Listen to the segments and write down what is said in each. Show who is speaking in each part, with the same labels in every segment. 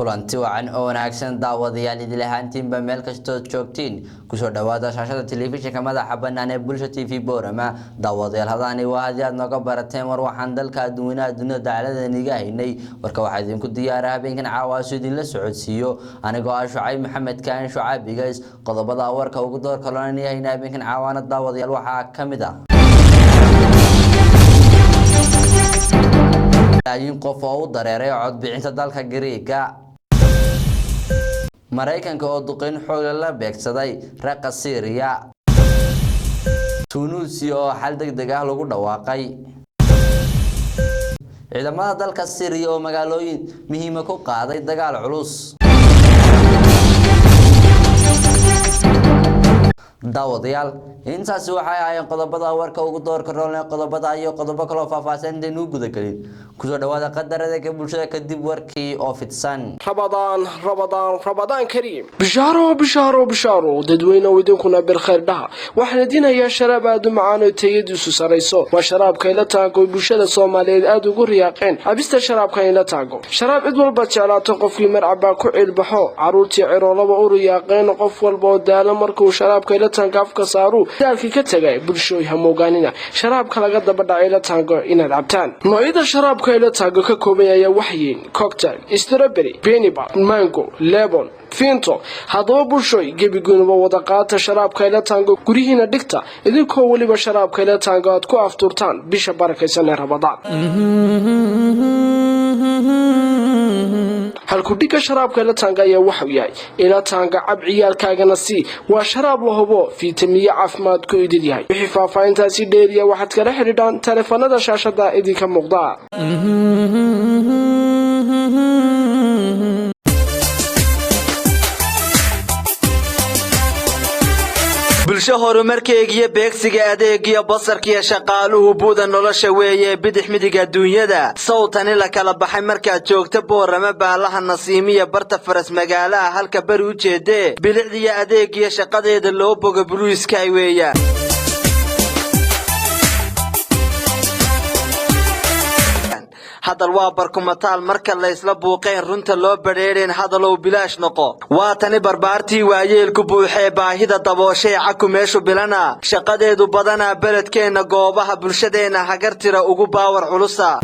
Speaker 1: kulanti wacan oo wanaagsan daawadayaal idil ahaantiinba meel kastoo joogtiin kusoo dhawaada shaashada telefishinka madaxa bannaan ee Bulsho TV Boorama daawadayaal hadani waa hadii aad nooga barateen war waxaan dalka adduunka dacalada niga haynay warka waxa idinku diyaar habeenkan caawaasho idin la socodsiiyo anigoo ah Shucayb Maxamed Kaan Shucayb guys qodobada warka ugu door kaloo hayna habeenkan caawana daawadayaal waxa kamid ah laakiin qof oo dareeray cod bixinta dalka Greega Mareykanka oo duqeyn xoog la beegsaday raqa Syria Tunisia oo xal degdeg ah lagu dhawaaqay ciidamada dalka Syria oo magaalooyin muhiim ah ku qaaday dagaal culus daawadayaal intaas waxay ahaayeen qodobada warka ugu doorka roolay qodobada iyo qodobo kale oo faahfaahsan deenu guda galin kusoo dhawaada qadarada ka bulshada kadib warkii oo fidsan
Speaker 2: Ramadan Kareem bisharo dadweyne wadankuna bil khair dhaha waxaan diinayaa sharaab aad u macaan oo tayadiisu sareyso waa sharaabka ila taago bulshada Soomaaliyeed aad ugu riyaaqeen habista sharaabka ila taago sharaab cid walba jeclaato qofkii marcaba ku cilbaxo caruurtii ciroolaba u riyaaqeen qof walba oo daala markuu sharaabka ila taago afka saaru dalkii ka tagay bulsho hamoogaanina sharaabka laga daba dhacay ila taago inaad cabtaan noocyada sharaabka ila taago ka kooban yahay waxyiin cocktail strawberry pineapple mango lemon Finto hadaba bulshoy gebigoonba wada qaata sharaabka ila taango gurihiina dhigta idinkoo waliba sharaabka ila taango aad ku afturtaan bisha barakaysan ee Ramadaan halku dhiga sharaabka ila taango ayaa waxa yahay ila taango cab ciyaalkaagana si waa sharaab la hubo fiitamiin caafimaad ku idil yahay wixii faahfaahintaasi dheeriya waxaad kala xiriiraan telefoonada shaashada idinka muuqda
Speaker 3: bulsho horumarkeegiyo beegsiga adeegiyo basarkiyo shaqaaluhu buuda nolosha weeye bidix midiga adduunyada sawtani la kala baxay markaad joogto Boorama baalaha Nasiimiya barta faras magaalaha halka bari u jeedee bilicdiyo adeegiyo shaqadeeda loo boga Blue Sky weeya hadal waa barkumataal marka la isla buuqeen runta loo bareereen hadalow bilaash noqo waa tani barbaartii waayeelku buuxee baahida dabooshay caku meeshu bilana shaqadeedu badana beledkeena goobaha bulshadeena hagartira ugu baawar culusa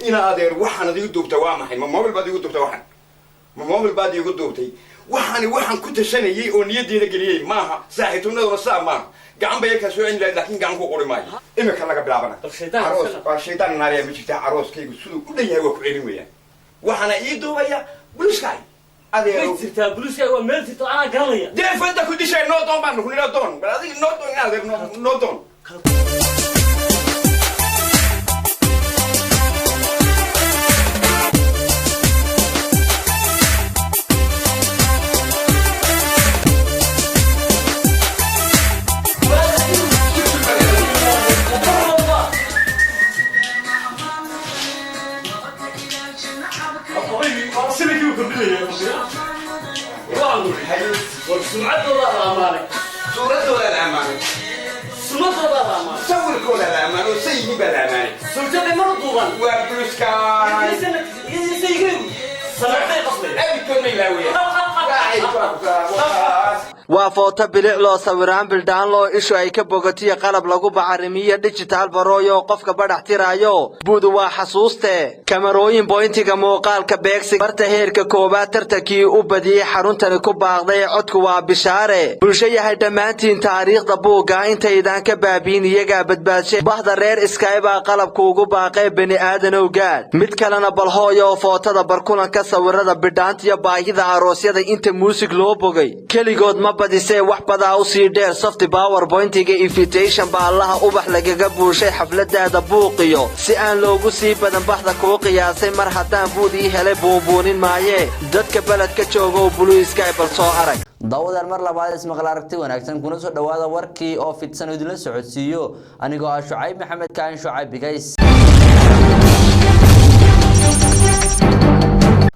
Speaker 4: ina adeer waxaan adigu duubtay waa maxay ma mobil baad igu duubtay waxaan ku tashanayay oo niyadeeda galiyay maaha saaxiibtunadu saa maaha gacan bay ka soo in laakiin gacan ku qori maayo imika laga bilaabana shaytaan naariya bijita arooskaygu sidoo u dhayahay waa ku celin weeyaan waxana ii duubaya Blue Sky adeer jirta Blue Sky waa meel jirta ana garanaya deefada ku dishay noo doon baan ku nila doon bal adiga noo doon adeer noo doon
Speaker 5: والسمعة ولا الأمانة
Speaker 4: صورة ولا الأمانة
Speaker 5: سمعة ولا الأمانة
Speaker 4: صورك ولا الأمانة وسيدي بالأمانة
Speaker 5: سلطة بمرضوبا
Speaker 4: وبلو سكاي
Speaker 5: سيقين سمعتي قصدي
Speaker 4: أبي كوني لاوية
Speaker 3: waa foto bilic loo sawiraan bildaan loo ishu ay ka bogatiyo qalab lagu bacarimiyo digital barooyo qofka badax tirayo buudu waa xasuuste kamarooyin pointiga muuqaalka beegsiga barta heerka koobaad tartankii u badiyay xaruntani ku baaqday codku waa bishaare bulsho yahay dhamaantiin taariikhda buuga intaydan ka baabiin iyaga badbaadshay bahda reer Sky baa qalabku ugu baaqay bani aadanow gaad mid kalena bal hooyo footada barkulanka sawirada bidhaanta iyo baahida aroosyada inta muusig loo bogay keligood ma badisee wax badaa u sii dheer soft powerpointiga invitation baa allaha ubax lagaga buushay xafladaada buuqiyo si aan loogu sii badan baxda kuu qiyaasay mar haddaan buud ii helay buubuunin maayee dadka beledka jooga oo Blue Sky bal soo arag
Speaker 1: daawadayaal mar labaad ismaqal aragti wanaagsan kuna soo dhawaada warkii oo fidsan oo idin la socodsiiyo anigoo ah Shucayb Maxamed Kaan Shucayb guys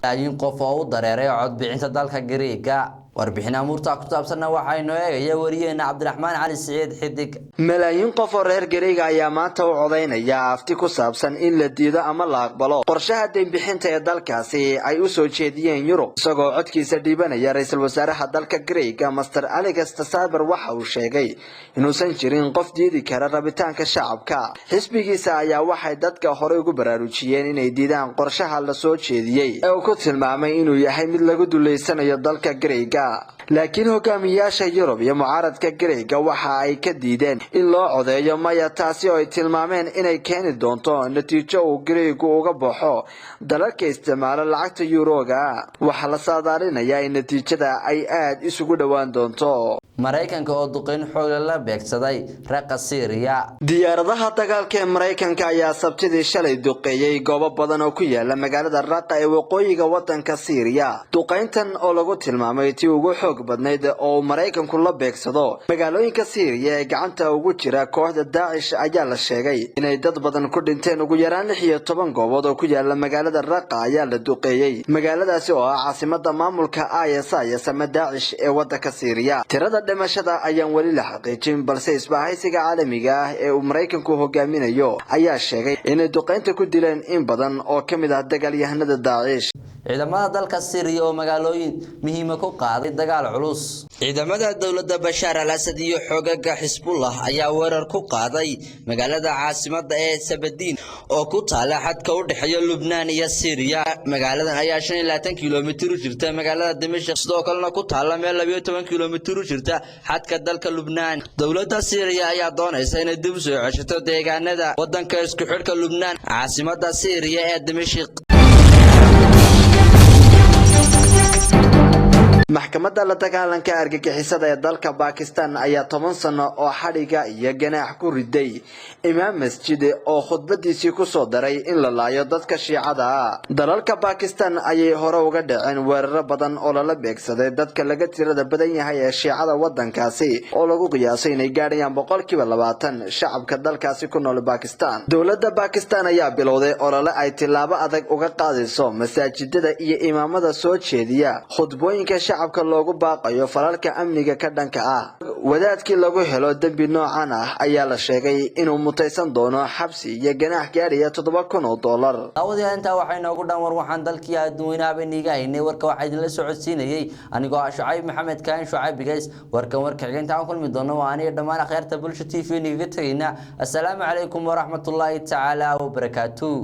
Speaker 1: laakiin qof oo dareeray cod bixinta dalka Greega warbixin amuurta ku saabsanna waxaynu eegaya wariyeena Cabdiraxmaan Cali Saciid Xidig.
Speaker 3: malaayiin qof oo reer Gariga ayaa maanta u codeynaya afti ku saabsan in la diido ama la aqbalo qorshaha deyn bixinta ee dalkaasi ay u soo jeediyeen Yurub isagoo codkiisa dhiibanaya ra'iisul wasaaraha dalka Gariga Mr. Alex Tsipras waxa uu sheegay inuusan jirin qof diidi kara rabitaanka shacabka xisbigiisa ayaa waxay dadka hore ugu baraarujiyeen inay diidaan qorshaha la soo jeediyay ee uu ku tilmaamay inuu yahay mid lagu duleysanayo dalka Gariga laakiin hogaamiyaasha Yurub iyo mucaaradka Gariga waxa ay ka diideen in loo codeeyo maya taasi oo ay tilmaameen inay keeni doonto natiijo uu Garigu uga baxo dalalka isticmaala lacagta Yuroga waxa la saadaalinayaa in natiijada ay aad isugu dhawaan doonto
Speaker 1: Mareykanka oo duqeyn xoog la beegsaday Raqqa Syria.
Speaker 3: diyaaradaha dagaalka ee Mareykanka ayaa sabtidii shalay duqeeyay goobo badan oo ku yaala magaalada Raqqa ee waqooyiga wadanka Syria duqeyntan oo lagu tilmaamay tii ugu xoog badnayd oo Mareykanku la beegsado magaalooyinka Syria ee gacanta ugu jira kooxda Daesh ayaa la sheegay inay dad badan ku dhinteen ugu yaraan 16 goobood oo ku yaala magaalada Raqqa ayaa la duqeeyay magaaladaasi oo ah caasimadda maamulka ISIS ama Daesh ee wadanka Syria tirada dhimashada ayaan wali la xaqiijin balse isbahaysiga caalamiga ah ee uu Mareykanku hogaaminayo ayaa sheegay inay duqeynta ku dileen in badan oo kamid ah dagaalyahanada Daesh
Speaker 1: ciidamada dalka Syria oo magaalooyin muhiim ah ku qaaday dagaal culus ciidamada dawladda Bashar al-Assad iyo xogaga Hezbollah ayaa weerar ku qaaday magaalada caasimadda ee Sabadin oo ku taala xadka u dhaxeeya Lebanon iyo Syria magaaladan ayaa 25 kiiloomitir u jirta magaalada Dimashq sidoo kalena ku taala meel 12 kiiloomitir u jirta xadka dalka Lebanon dawladda Syria ayaa doonaysa inay dib u soo ceshato deegaanada wadanka isku xidhka Lebanon caasimadda Syria ee Dimashq
Speaker 3: maxkamadda la dagaalanka argagixisada ee dalka Pakistan ayaa 10 sano oo xadhiga iyo ganaax ku riday imaam masjid oo khudbadiisii ku soo daray in la laayo dadka Shiicada dalalka Pakistan ayay hore uga dhaceen weeraro badan oo la beegsaday dadka laga tirada badan yahay ee Shiicada wadankaasi oo lagu qiyaasay inay gaarayaan 20% shacabka dalkaasi ku nool Pakistan dawladda Pakistan ayaa bilowday olole ay tilaabo adag uga qaadayso masaajidada iyo imaamada soo jeediya khudbooyinka shacabka loogu baaqayo falalka amniga ka dhanka ah wadaadkii lagu helo dambi noocan ah ayaa la sheegay inuu mutaysan doono xabsi iyo ganaax gaaraya $7,000
Speaker 1: daawadayaal inta waxay noogu dhan war waxaan dalkii adduunyaha baniga haynay warka waxa idin la socodsiinayay anigoo ah Shucayb Maxamed Kaan Shucayb Bigays warka xigeynta aan kulmi doono waa aniga dhammaan akhyaarta bulsho TV niga tagayna assalaamu calaykum wa rahmatullaahi ta'ala wa barakaatuh